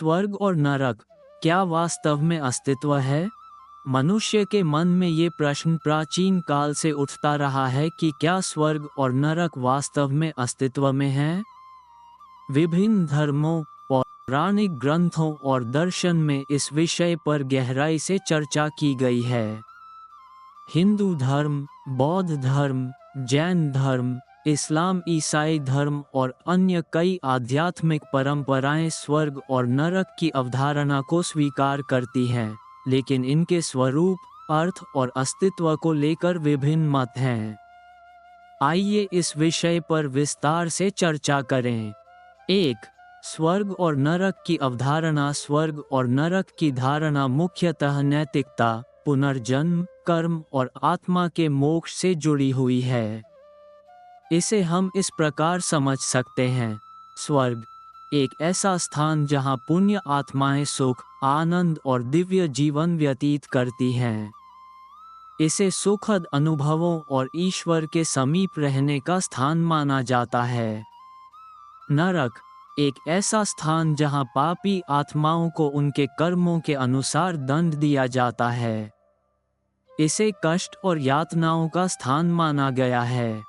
स्वर्ग और नरक क्या वास्तव में अस्तित्व है? मनुष्य के मन में ये प्रश्न प्राचीन काल से उठता रहा है कि क्या स्वर्ग और नरक वास्तव में अस्तित्व में हैं? विभिन्न धर्मों, पौराणिक ग्रंथों और दर्शन में इस विषय पर गहराई से चर्चा की गई है। हिंदू धर्म, बौद्ध धर्म, जैन धर्म, इस्लाम, ईसाई धर्म और अन्य कई आध्यात्मिक परंपराएं स्वर्ग और नरक की अवधारणा को स्वीकार करती हैं, लेकिन इनके स्वरूप, अर्थ और अस्तित्व को लेकर विभिन्न मत हैं। आइए इस विषय पर विस्तार से चर्चा करें। 1. स्वर्ग और नरक की अवधारणा। स्वर्ग और नरक की धारणा मुख्यतः नैतिकता, पुनर्जन्म, कर्म और आत्मा के मोक्ष से जुड़ी हुई है। इसे हम इस प्रकार समझ सकते हैं। स्वर्ग एक ऐसा स्थान जहां पुण्य आत्माएं सुख, आनंद और दिव्य जीवन व्यतीत करती हैं। इसे सुखद अनुभवों और ईश्वर के समीप रहने का स्थान माना जाता है। नरक एक ऐसा स्थान जहां पापी आत्माओं को उनके कर्मों के अनुसार दंड दिया जाता है। इसे कष्ट और यातनाओं का स्थान माना गया है।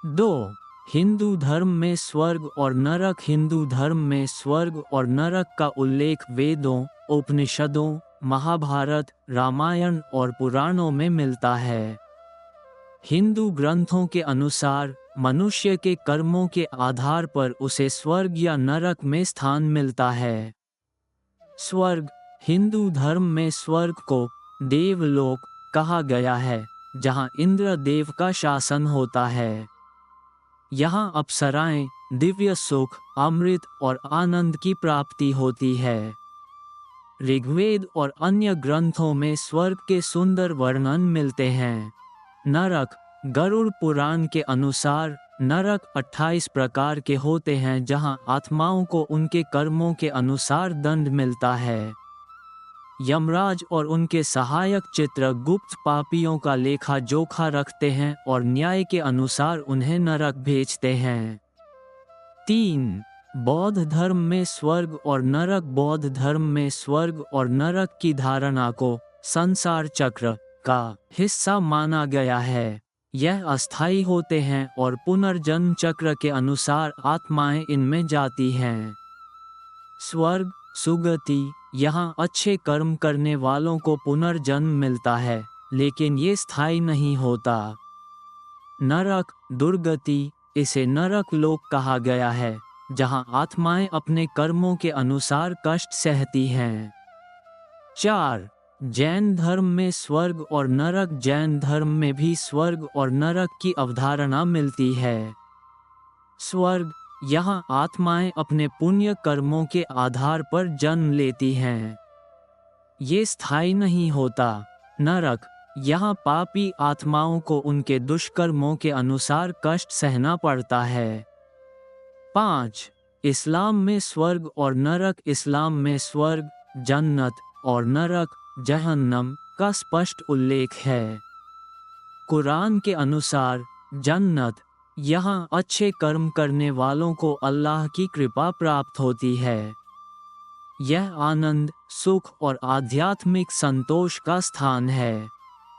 2. हिंदू धर्म में स्वर्ग और नरक। हिंदू धर्म में स्वर्ग और नरक का उल्लेख वेदों, उपनिषदों, महाभारत, रामायण और पुराणों में मिलता है। हिंदू ग्रंथों के अनुसार मनुष्य के कर्मों के आधार पर उसे स्वर्ग या नरक में स्थान मिलता है। स्वर्ग हिंदू धर्म में स्वर्ग को देवलोक कहा गया है, जहां इंद्र देव का शासन होता है। यहाँ अप्सराएं, दिव्य सुख, अमृत और आनंद की प्राप्ति होती है। ऋग्वेद और अन्य ग्रंथों में स्वर्ग के सुंदर वर्णन मिलते हैं। नरक गरुड़ पुराण के अनुसार नरक 28 प्रकार के होते हैं, जहां आत्माओं को उनके कर्मों के अनुसार दंड मिलता है। यमराज और उनके सहायक चित्रगुप्त पापियों का लेखा जोखा रखते हैं और न्याय के अनुसार उन्हें नरक भेजते हैं। 3. बौद्ध धर्म में स्वर्ग और नरक। बौद्ध धर्म में स्वर्ग और नरक की धारणा को संसार चक्र का हिस्सा माना गया है। यह अस्थायी होते हैं और पुनर्जन्म चक्र के अनुसार आत्माएं इनमें जाती हैं। स्वर्ग सुगति, यहाँ अच्छे कर्म करने वालों को पुनर्जन्म मिलता है, लेकिन ये स्थायी नहीं होता। नरक दुर्गति, इसे नरक लोक कहा गया है, जहाँ आत्माएं अपने कर्मों के अनुसार कष्ट सहती हैं। 4. जैन धर्म में स्वर्ग और नरक। जैन धर्म में भी स्वर्ग और नरक की अवधारणा मिलती है। स्वर्ग यहाँ आत्माएं अपने पुण्य कर्मों के आधार पर जन्म लेती हैं। ये स्थायी नहीं होता। नरक यहाँ पापी आत्माओं को उनके दुष्कर्मों के अनुसार कष्ट सहना पड़ता है। 5. इस्लाम में स्वर्ग और नरक। इस्लाम में स्वर्ग जन्नत और नरक जहन्नम का स्पष्ट उल्लेख है। कुरान के अनुसार जन्नत यहाँ अच्छे कर्म करने वालों को अल्लाह की कृपा प्राप्त होती है। यह आनंद, सुख और आध्यात्मिक संतोष का स्थान है।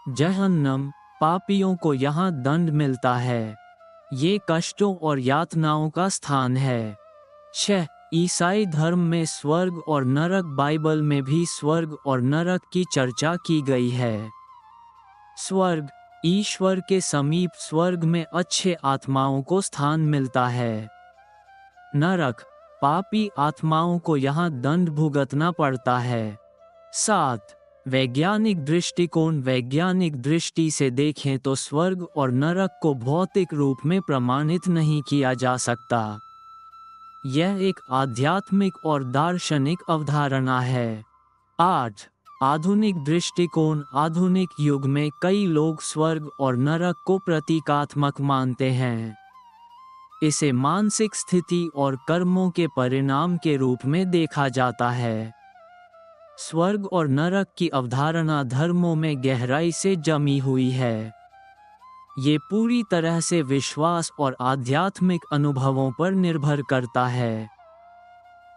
जहन्नम पापियों को यहाँ दंड मिलता है। ये कष्टों और यातनाओं का स्थान है। 6. ईसाई धर्म में स्वर्ग और नरक। बाइबल में भी स्वर्ग और नरक की चर्चा की गई है। स्वर्ग ईश्वर के समीप, स्वर्ग में अच्छे आत्माओं को स्थान मिलता है। नरक पापी आत्माओं को यहाँ दंड भुगतना पड़ता है। 7. वैज्ञानिक दृष्टिकोण। वैज्ञानिक दृष्टि से देखें तो स्वर्ग और नरक को भौतिक रूप में प्रमाणित नहीं किया जा सकता। यह एक आध्यात्मिक और दार्शनिक अवधारणा है। 8. आधुनिक दृष्टिकोण। आधुनिक युग में कई लोग स्वर्ग और नरक को प्रतीकात्मक मानते हैं। इसे मानसिक स्थिति और कर्मों के परिणाम के रूप में देखा जाता है। स्वर्ग और नरक की अवधारणा धर्मों में गहराई से जमी हुई है। ये पूरी तरह से विश्वास और आध्यात्मिक अनुभवों पर निर्भर करता है।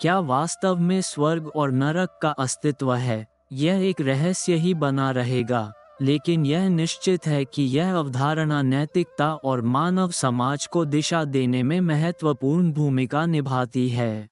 क्या वास्तव में स्वर्ग और नरक का अस्तित्व है, यह एक रहस्य ही बना रहेगा, लेकिन यह निश्चित है कि यह अवधारणा नैतिकता और मानव समाज को दिशा देने में महत्वपूर्ण भूमिका निभाती है।